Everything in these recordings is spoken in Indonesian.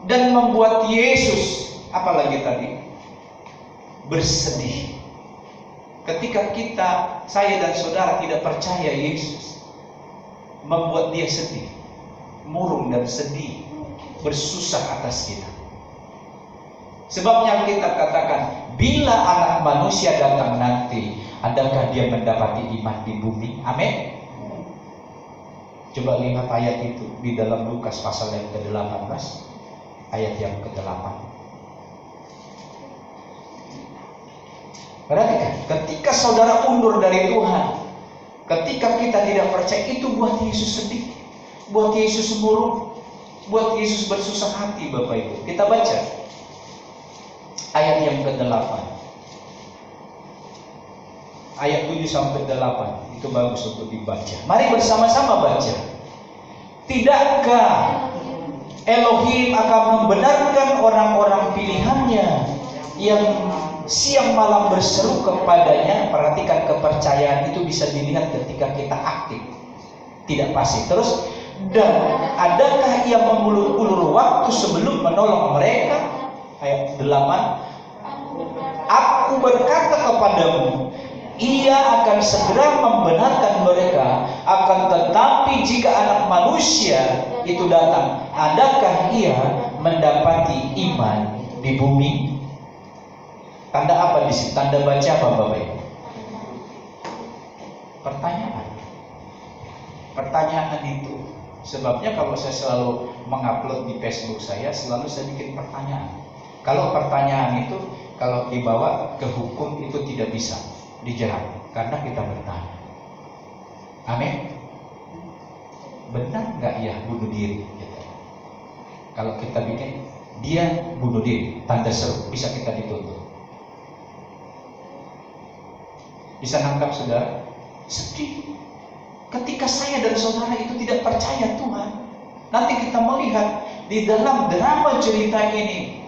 dan membuat Yesus, apalagi tadi, bersedih. Ketika saya dan saudara tidak percaya Yesus, membuat dia sedih, murung dan sedih, bersusah atas kita. Sebabnya kita katakan, bila anak manusia datang nanti, adakah dia mendapati iman di bumi? Amin. Coba lihat ayat itu di dalam Lukas pasal yang ke-18, ayat yang ke-8. Perhatikan, ketika saudara undur dari Tuhan, ketika kita tidak percaya, itu buat Yesus sedih, buat Yesus murung, buat Yesus bersusah hati, Bapak Ibu. Kita baca ayat yang ke-8, ayat 7 sampai 8. Itu bagus untuk dibaca. Mari bersama-sama baca. Tidakkah Elohim akan membenarkan orang-orang pilihannya yang siang malam berseru kepadanya? Perhatikan, kepercayaan itu bisa dilihat ketika kita aktif, tidak pasif. Terus, dan adakah ia mengulur-ulur waktu sebelum menolong mereka? Ayat 8. Aku berkata kepadamu, ia akan segera membenarkan mereka. Akan tetapi jika anak manusia itu datang, adakah ia mendapati iman di bumi? Tanda apa di sini? Tanda baca apa, Bapak Ibu? Pertanyaan. Pertanyaan itu. Sebabnya kalau saya selalu mengupload di Facebook saya, selalu saya bikin pertanyaan. Kalau pertanyaan itu, kalau dibawa ke hukum itu tidak bisa dijerat, karena kita bertanya. Amin. Benar nggak ya bunuh diri? Kalau kita bikin dia bunuh diri, tanda seru, bisa kita dituntut. Bisa nangkap saudara? Sedih. Ketika saya dan saudara itu tidak percaya Tuhan, nanti kita melihat di dalam drama cerita ini,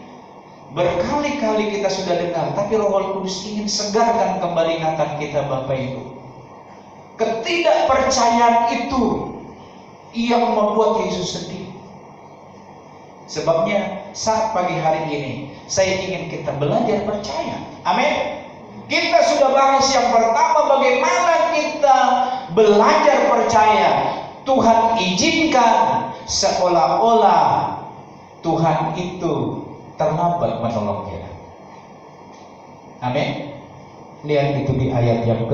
berkali-kali kita sudah dengar, tapi Roh Kudus ingin segarkan kembali ingatan kita, Bapak Ibu. Ketidakpercayaan itu yang membuat Yesus sedih. Sebabnya saat pagi hari ini saya ingin kita belajar percaya. Amin. Kita sudah bahas yang pertama, bagaimana kita belajar percaya. Tuhan izinkan seolah-olah Tuhan itu terlambat menolong kita. Amin. Lihat itu di ayat yang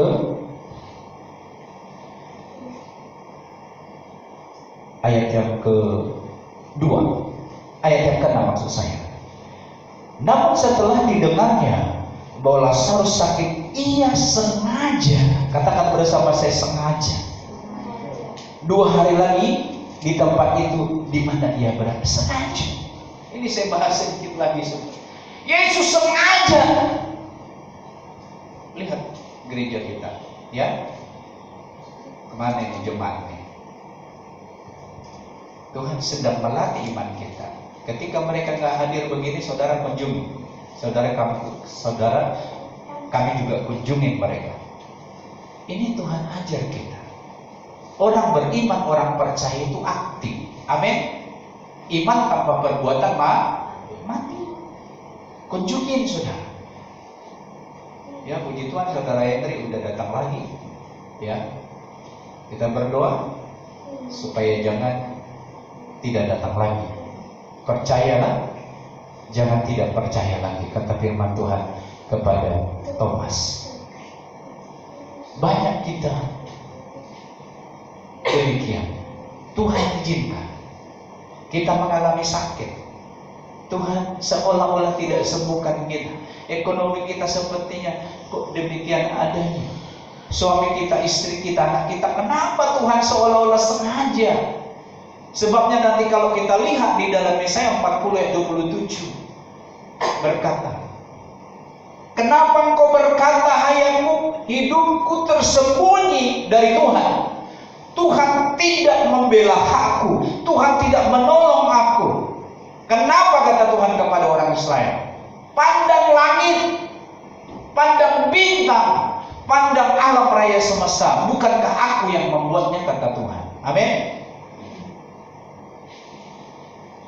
ke-2, ayat yang ke-6 maksud saya. Namun setelah didengarnya bahwa Lazarus sakit, ia sengaja, katakan bersama saya, sengaja, 2 hari lagi di tempat itu di mana ia berada. Sengaja. Ini saya bahas sedikit lagi. Yesus sengaja. Lihat gereja kita, ya. Kemana ini jemaat nih? Tuhan sedang melatih iman kita. Ketika mereka nggak hadir begini, saudara kunjungi. Saudara kami juga kunjungi mereka. Ini Tuhan ajar kita. Orang beriman, orang percaya itu aktif. Amin. Iman tanpa perbuatan mati. Kunjungin saudara. Ya, puji Tuhan, saudara Henry udah datang lagi. Ya, kita berdoa supaya jangan tidak datang lagi. Percayalah, jangan tidak percaya lagi, kata firman Tuhan kepada Thomas. Banyak kita demikian. Tuhan izinkan kita mengalami sakit. Tuhan seolah-olah tidak sembuhkan kita. Ekonomi kita sepertinya kok demikian adanya. Suami kita, istri kita, anak kita, kenapa Tuhan seolah-olah sengaja? Sebabnya nanti kalau kita lihat di dalam Yesaya 40 ayat 27 berkata, kenapa engkau berkata, hayatmu, hidupku tersembunyi dari Tuhan. Tuhan tidak membela aku, Tuhan tidak menolong aku. Kenapa kata Tuhan kepada orang Israel? Pandang langit, pandang bintang, pandang alam raya semesta, bukankah aku yang membuatnya, kata Tuhan. Amin.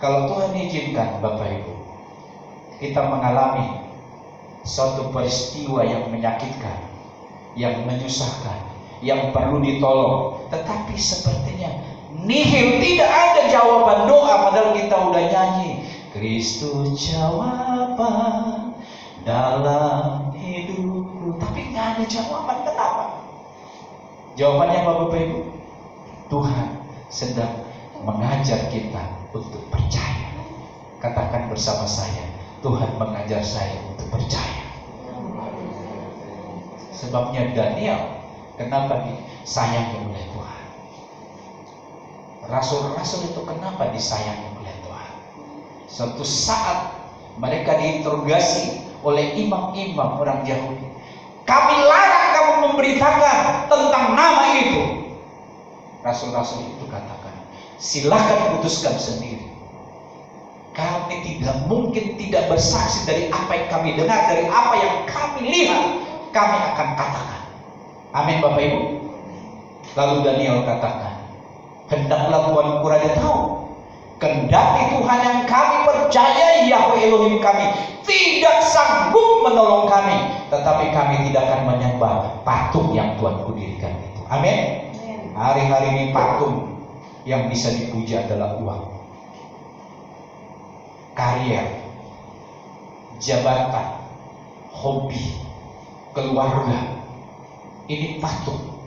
Kalau Tuhan izinkan Bapak Ibu, kita mengalami suatu peristiwa yang menyakitkan, yang menyusahkan, yang perlu ditolong, tetapi sepertinya nihil, tidak ada jawaban doa, padahal kita udah nyanyi Kristus jawaban dalam hidupku, tapi nggak ada jawaban. Kenapa? Jawabannya apa Bapak Ibu? Tuhan sedang mengajar kita untuk percaya. Katakan bersama saya, Tuhan mengajar saya untuk percaya. Sebabnya Daniel, kenapa disayangi oleh Tuhan? Rasul-rasul itu kenapa disayangi oleh Tuhan? Suatu saat mereka diinterogasi oleh imam-imam orang Yahudi. Kami larang kamu memberitakan tentang nama itu. Rasul-rasul itu katakan, silakan putuskan sendiri. Kami tidak mungkin tidak bersaksi dari apa yang kami dengar, dari apa yang kami lihat, kami akan katakan. Amin Bapak Ibu. Lalu Daniel katakan, hendaklah Tuanku Raja tahu, kendati Tuhan yang kami percayai, Yahweh Elohim kami, tidak sanggup menolong kami, tetapi kami tidak akan menyembah patung yang Tuanku dirikan itu. Amin. Hari-hari ini patung yang bisa dipuja adalah uang, karier, jabatan, hobi, keluarga. Ini patung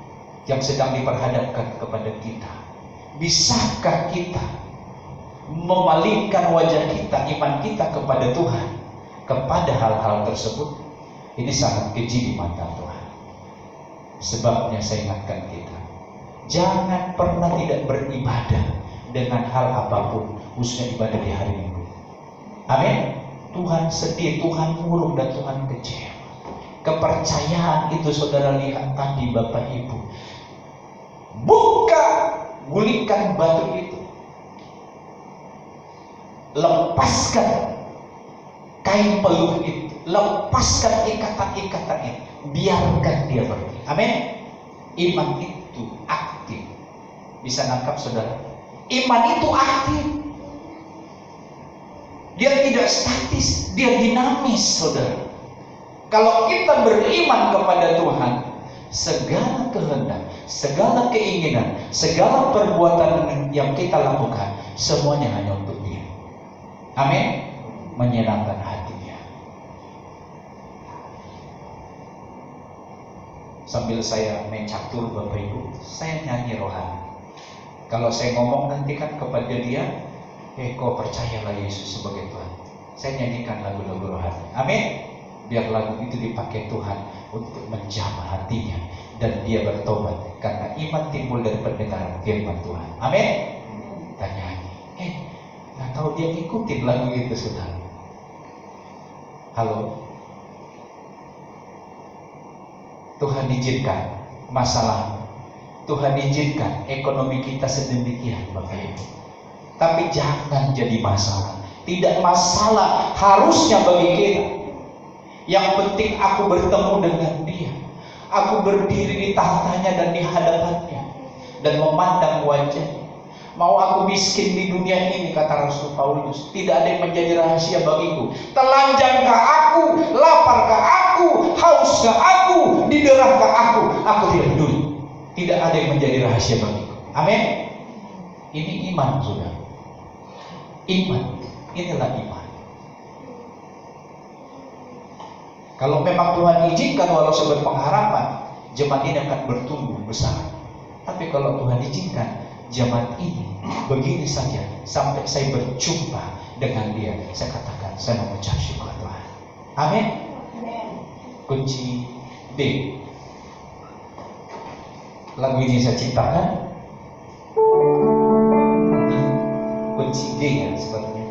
yang sedang diperhadapkan kepada kita. Bisakah kita memalingkan wajah kita, iman kita kepada Tuhan, kepada hal-hal tersebut? Ini sangat keji di mata Tuhan. Sebabnya saya ingatkan kita, jangan pernah tidak beribadah dengan hal apapun, khususnya ibadah di hari Minggu. Amin. Tuhan sedih, Tuhan murung, dan Tuhan kecewa. Kepercayaan itu saudara lihat tadi Bapak Ibu. Gulingkan batu itu. Lepaskan kain peluh itu. Lepaskan ikatan-ikatan itu. Biarkan dia pergi. Amin. Iman itu aktif. Bisa nangkap saudara? Iman itu aktif. Dia tidak statis, dia dinamis saudara. Kalau kita beriman kepada Tuhan, segala kehendak, segala keinginan, segala perbuatan yang kita lakukan, semuanya hanya untuk Dia. Amin. Menyenangkan hatinya. Sambil saya main catur Bapak Ibu, saya nyanyi rohani. Kalau saya ngomong nanti kan kepada dia, kau percayalah Yesus sebagai Tuhan. Saya nyanyikan lagu-lagu rohani. Amin. Biar lagu itu dipakai Tuhan untuk menjamah hatinya dan dia bertobat, karena iman timbul dari pendengaran firman Tuhan. Amin. Kita nyanyi. Nggak tahu dia ngikutin lagu itu sudah. Halo. Tuhan izinkan masalah, Tuhan izinkan ekonomi kita sedemikian Bapak Ibu. Tapi jangan jadi masalah. Tidak masalah harusnya bagi kita. Yang penting aku bertemu dengan Dia. Aku berdiri di tahtanya dan di hadapannya dan memandang wajahnya. Mau aku miskin di dunia ini, kata Rasul Paulus, tidak ada yang menjadi rahasia bagiku. Telanjangkah aku, laparkah aku, hauskah aku, diderahkah aku tidak peduli. Tidak ada yang menjadi rahasia bagiku. Amin. Ini iman saudara. Iman, inilah iman. Kalau memang Tuhan izinkan walau sebagai pengharapan, jemaat ini akan bertumbuh besar. Tapi kalau Tuhan izinkan jemaat ini begini saja sampai saya berjumpa dengan Dia, saya katakan saya mengucap syukur Tuhan. Amin. Kunci D. Lagu ini saya ciptakan. Kunci D ya sepertinya.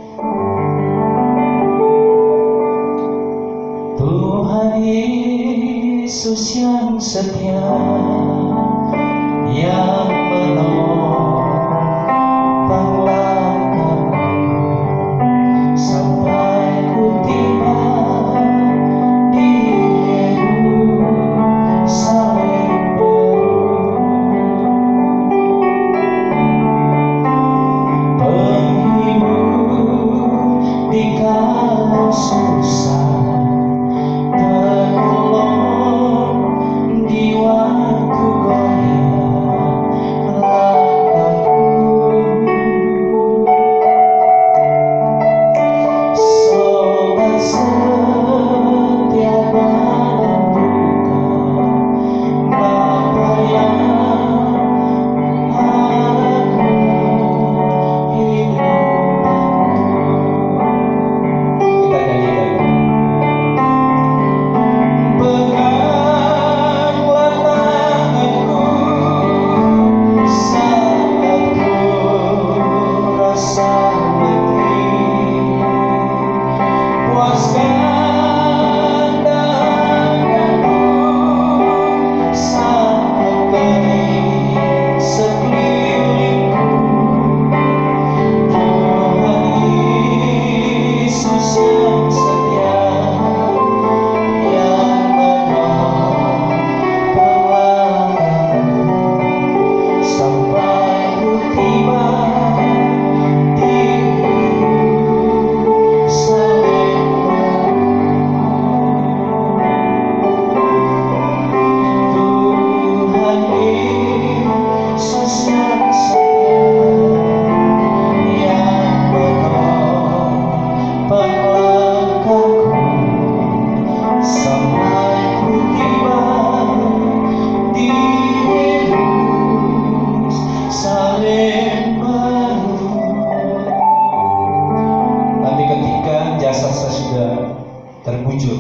Tuhan Yesus yang setia, yang menopang langkahku sampai ku tiba di Yerusalem baru. Penghibur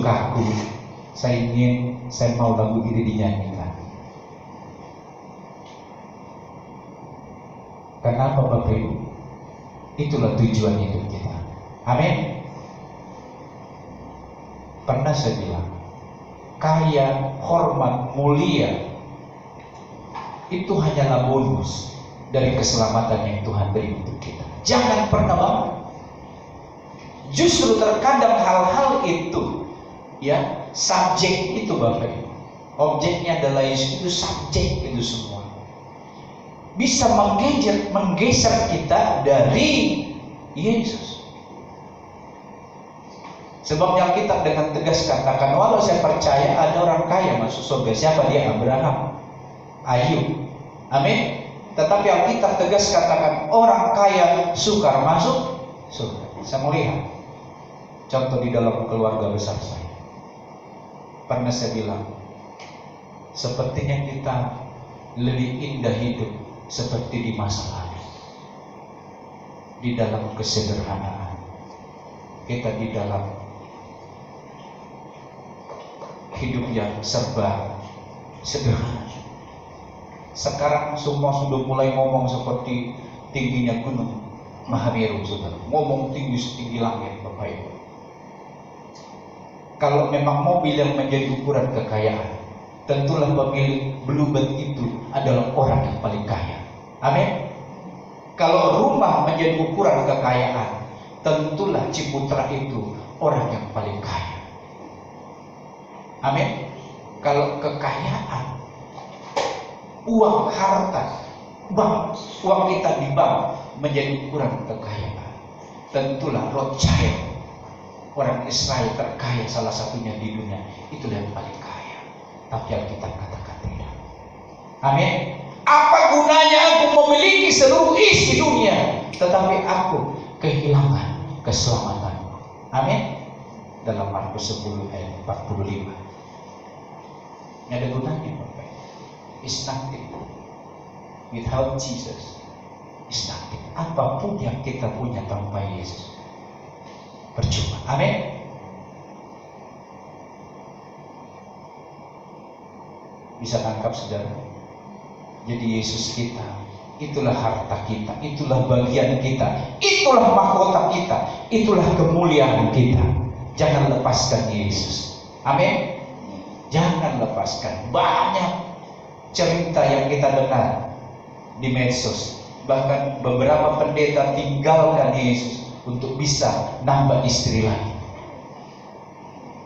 sukaku, saya mau lagu ini dinyanyikan. Kenapa Bapak Ibu? Itulah tujuan hidup kita. Amin. Pernah saya bilang, kaya, hormat, mulia itu hanyalah bonus dari keselamatan yang Tuhan beri untuk kita. Jangan pernah bangga. Justru terkadang hal-hal itu, ya, subjek itu Bapak Ibu, objeknya adalah Yesus, itu subjek itu semua bisa menggeser kita dari Yesus. Sebab yang kita dengan tegas katakan, walau saya percaya ada orang kaya masuk surga. Siapa dia? Abraham, Ayub. Amin. Tetapi yang kita tegas katakan, orang kaya sukar masuk surga. Saya melihat contoh di dalam keluarga besar saya. Pernah saya bilang, sepertinya kita lebih indah hidup seperti di masa lalu, di dalam kesederhanaan. Kita di dalam hidup yang serba sederhana. Sekarang semua sudah mulai ngomong seperti tingginya gunung Mahameru, saudara. Ngomong tinggi setinggi langit, Bapak Ibu. Kalau memang mobil yang menjadi ukuran kekayaan, tentulah pemilik Bluebird itu adalah orang yang paling kaya. Amin. Kalau rumah menjadi ukuran kekayaan, tentulah Ciputra itu orang yang paling kaya. Amin. Kalau kekayaan, uang, harta, bank, uang kita di bank menjadi ukuran kekayaan, tentulah Rothschild, orang Israel terkaya salah satunya di dunia, itu yang paling kaya. Tapi Alkitab katakan tidak. Amin. Apa gunanya aku memiliki seluruh isi dunia, tetapi aku kehilangan keselamatan? Amin. Dalam Markus 10 ayat 45. Ini ada gunanya, Bapak. It's nothing without Jesus. It's nothing. Apapun yang kita punya tanpa Yesus percuma. Amin. Bisa tangkap, saudara? Jadi Yesus kita, itulah harta kita, itulah bagian kita, itulah mahkota kita, itulah kemuliaan kita. Jangan lepaskan Yesus. Amin. Jangan lepaskan. Banyak cerita yang kita dengar di medsos, bahkan beberapa pendeta tinggalkan Yesus untuk bisa nambah istri lagi.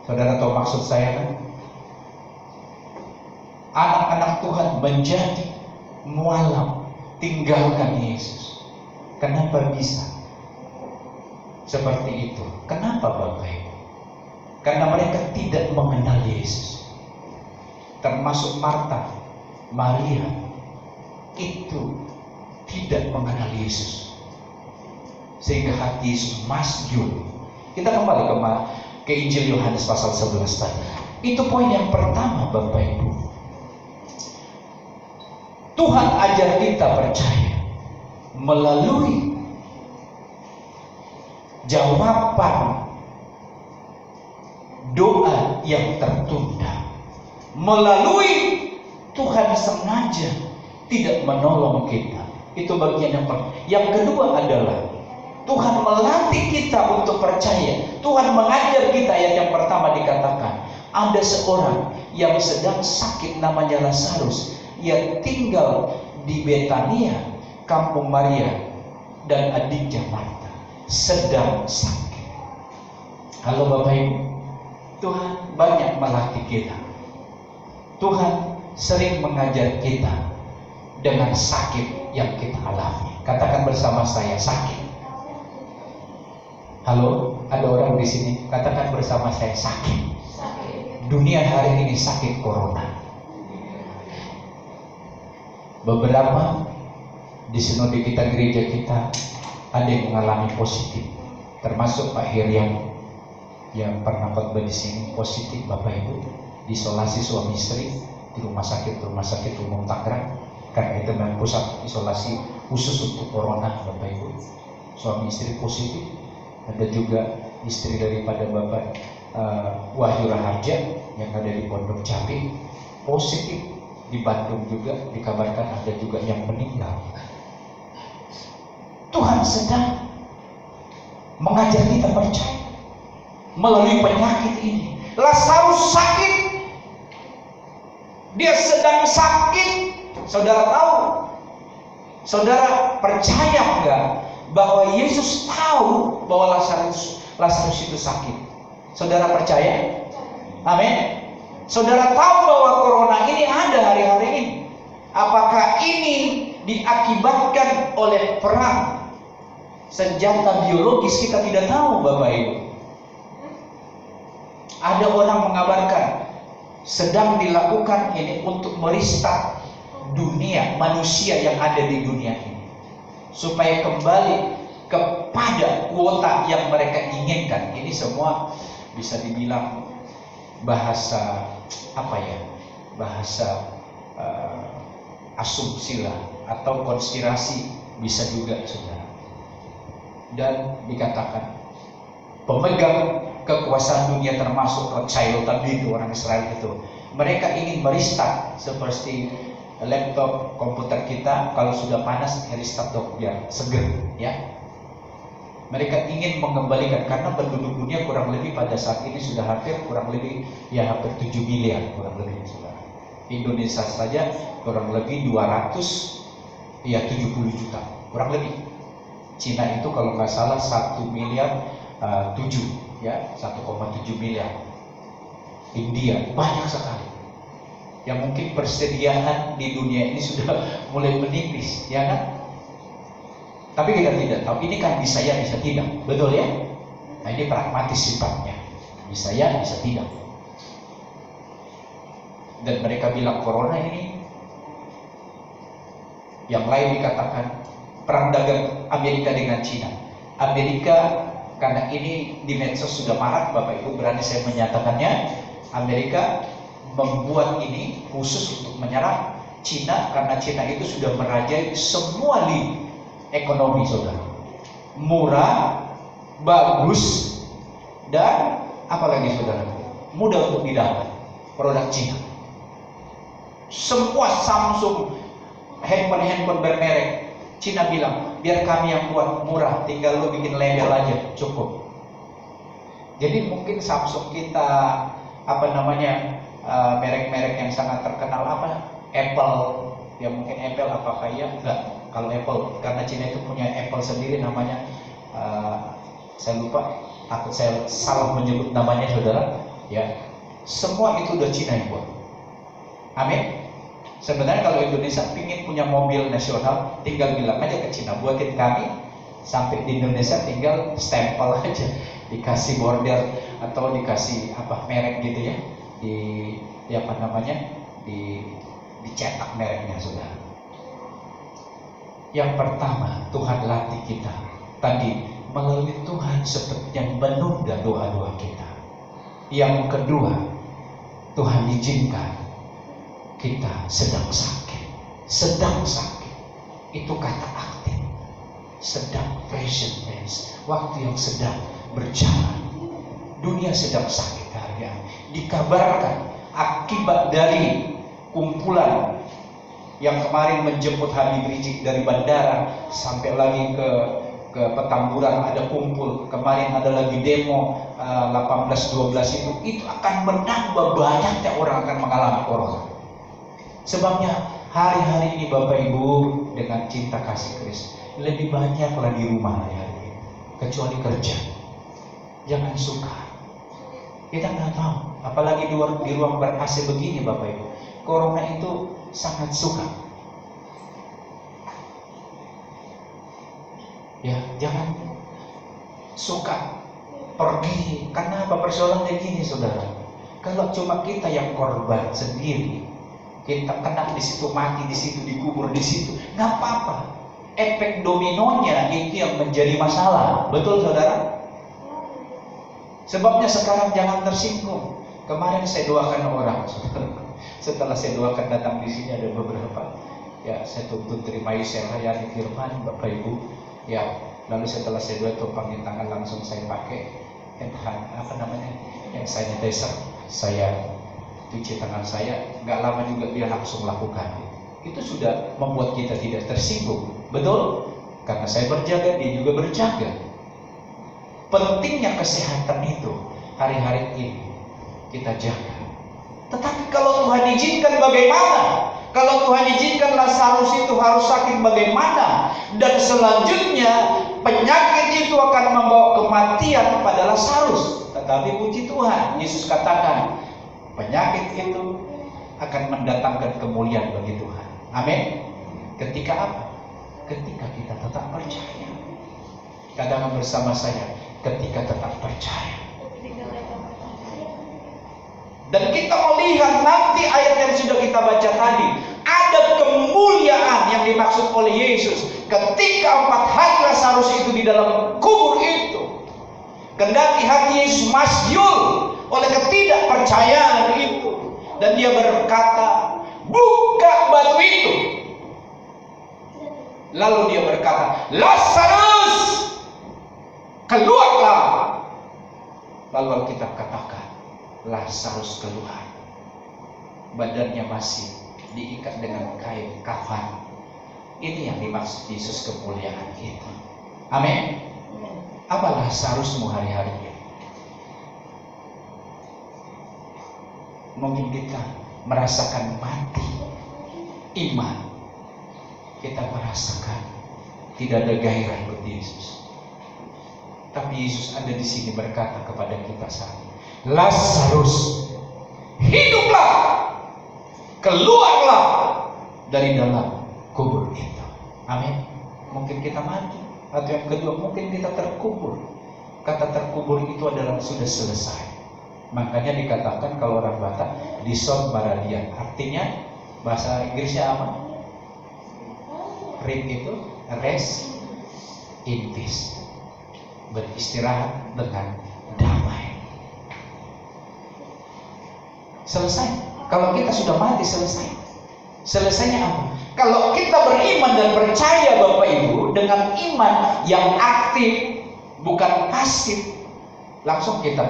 Saudara tahu maksud saya kan? Anak-anak Tuhan menjadi mualaf, tinggalkan Yesus. Kenapa bisa seperti itu? Kenapa Bapak Ibu? Karena mereka tidak mengenal Yesus. Termasuk Marta, Maria, itu tidak mengenal Yesus, sehingga hati Yesus masjid. Kita kembali ke Injil Yohanes pasal 11 tadi. Itu poin yang pertama, Bapak Ibu. Tuhan ajar kita percaya melalui jawaban doa yang tertunda, melalui Tuhan sengaja tidak menolong kita. Itu bagian yang pertama. Yang kedua adalah Tuhan melatih kita untuk percaya. Tuhan mengajar kita. Yang pertama dikatakan, ada seorang yang sedang sakit namanya Lazarus, yang tinggal di Betania, kampung Maria dan adiknya Marta, sedang sakit. Halo Bapak Ibu, Tuhan banyak melatih kita. Tuhan sering mengajar kita dengan sakit yang kita alami. Katakan bersama saya, sakit. Halo, ada orang di sini. Katakan bersama saya, sakit. Dunia hari ini sakit corona. Beberapa di sinode kita, gereja kita, ada yang mengalami positif. Termasuk Pak Hiriam yang pernah khotbah di sini, positif Bapak Ibu, diisolasi suami istri di rumah sakit umum Tangerang, karena itu memang pusat isolasi khusus untuk corona, Bapak Ibu. Suami istri positif. Ada juga istri daripada Bapak Wahyu Raharja yang ada di Pondok Cabe positif. Di Bandung juga dikabarkan ada juga yang meninggal. Tuhan sedang mengajar kita percaya melalui penyakit ini. Lazarus sakit, dia sedang sakit. Saudara tahu? Saudara percaya enggak bahwa Yesus tahu bahwa Lazarus itu sakit? Saudara percaya? Amin. Saudara tahu bahwa corona ini ada hari-hari ini. Apakah ini diakibatkan oleh perang senjata biologis? Kita tidak tahu, Bapak Ibu. Ada orang mengabarkan sedang dilakukan ini untuk merestart dunia, manusia yang ada di dunia ini, supaya kembali kepada kuota yang mereka inginkan. Ini semua bisa dibilang bahasa bahasa asumsi lah, atau konspirasi bisa juga, saudara. Dan dikatakan pemegang kekuasaan dunia termasuk Rothschild tadi itu, orang Israel itu, mereka ingin merestart seperti laptop komputer kita, kalau sudah panas restart dong biar seger, ya. Mereka ingin mengembalikan, karena penduduk dunia kurang lebih pada saat ini sudah hampir 7 miliar kurang lebih, saudara. Indonesia saja kurang lebih 270 juta kurang lebih. Cina itu kalau nggak salah 1 miliar 7, ya, 1,7 miliar. India banyak sekali. Yang mungkin persediaan di dunia ini sudah mulai menipis, ya kan? Tapi kita tidak tahu, ini kan bisa ya, bisa tidak, betul ya? Nah, ini pragmatis sifatnya, bisa ya, bisa tidak. Dan mereka bilang corona ini, yang lain dikatakan perang dagang Amerika dengan Cina. Amerika, karena ini di medsos sudah marak, Bapak Ibu berani saya menyatakannya, Amerika membuat ini khusus untuk menyerang Cina, karena Cina itu sudah merajai semua lini ekonomi, saudara. Murah, bagus, dan apalagi, saudara, mudah untuk didapat produk Cina. Semua Samsung, handphone bermerek, Cina bilang biar kami yang buat, murah, tinggal lu bikin label aja, cukup. Jadi mungkin Samsung kita merek-merek yang sangat terkenal Apple, ya mungkin Apple apakah ya? Enggak. Kalau Apple, karena Cina itu punya Apple sendiri namanya, saya lupa, takut saya salah menyebut namanya, saudara. Ya, semua itu udah Cina yang buat. Amin. Sebenarnya kalau Indonesia ingin punya mobil nasional, tinggal bilang aja ke Cina, buatin kami. Sampai di Indonesia tinggal stempel aja, dikasih border atau dikasih merek gitu ya, dicetak mereknya, saudara. Yang pertama, Tuhan latih kita tadi melalui Tuhan seperti yang menunda doa-doa kita. Yang kedua, Tuhan izinkan kita sedang sakit. Itu kata aktif. Sedang, present tense, waktu yang sedang berjalan. Dunia sedang sakit hari-hari. Dikabarkan akibat dari kumpulan yang kemarin menjemput Habib Rizik dari bandara sampai lagi ke Petamburan, ada kumpul, kemarin ada lagi demo 18-12 itu akan menambah banyaknya orang akan mengalami corona. Sebabnya hari-hari ini Bapak Ibu dengan cinta kasih Kristus lebih banyaklah di rumah hari-hari ini, kecuali kerja. Jangan suka. Kita nggak tahu, apalagi di ruang ber-AC begini Bapak Ibu. Corona itu sangat suka. Ya, jangan suka pergi. Karena apa persoalannya gini, saudara? Kalau cuma kita yang korban sendiri, kita kena di situ, mati di situ, dikubur di situ, nggak apa-apa. Efek dominonya itu yang menjadi masalah, betul saudara? Sebabnya sekarang jangan tersinggung. Kemarin saya doakan orang, saudara. Setelah saya doakan datang di sini ada beberapa, ya saya tuntut terima Yusel Hayani Firman, Bapak Ibu, ya lalu setelah saya doa tumpangin tangan langsung saya pakai, apa namanya, yang sanitizer, saya cuci tangan saya, nggak lama juga dia langsung lakukan. Itu sudah membuat kita tidak tersinggung, betul? Karena saya berjaga, dia juga berjaga. Pentingnya kesehatan itu hari-hari ini kita jaga. Tetapi kalau Tuhan izinkan bagaimana? Kalau Tuhan izinkan Lazarus itu harus sakit bagaimana? Dan selanjutnya penyakit itu akan membawa kematian pada Lazarus. Tetapi puji Tuhan, Yesus katakan penyakit itu akan mendatangkan kemuliaan bagi Tuhan. Amin. Ketika apa? Ketika kita tetap percaya. Katakan bersama saya, ketika tetap percaya. Dan kita melihat nanti ayat yang sudah kita baca tadi, ada kemuliaan yang dimaksud oleh Yesus ketika 4 hari Lazarus itu di dalam kubur itu. Kendati hati Yesus masyul oleh ketidakpercayaan itu, dan dia berkata, buka batu itu. Lalu dia berkata, Lazarus, keluarlah. Lalu Alkitab katakan, Lazarus keluar. Badannya masih diikat dengan kain kafan. Ini yang dimaksud Yesus kemuliaan itu. Amin. Apa Lazarusmu hari-hari ini? Mungkin kita merasakan mati iman. Kita merasakan tidak ada gairah ikut Yesus. Tapi Yesus ada di sini berkata kepada kita saat ini, Lazarus, hiduplah, keluarlah dari dalam kubur itu. Amin. Mungkin kita mati, atau yang kedua mungkin kita terkubur. Kata terkubur itu adalah sudah selesai. Makanya dikatakan kalau orang Batak dison baradian, artinya bahasa Inggrisnya apa? Rit itu rest in peace, beristirahat dengan damai. Selesai. Kalau kita sudah mati, selesai. Selesainya apa? Kalau kita beriman dan percaya Bapak Ibu, dengan iman yang aktif, bukan pasif, langsung kita ke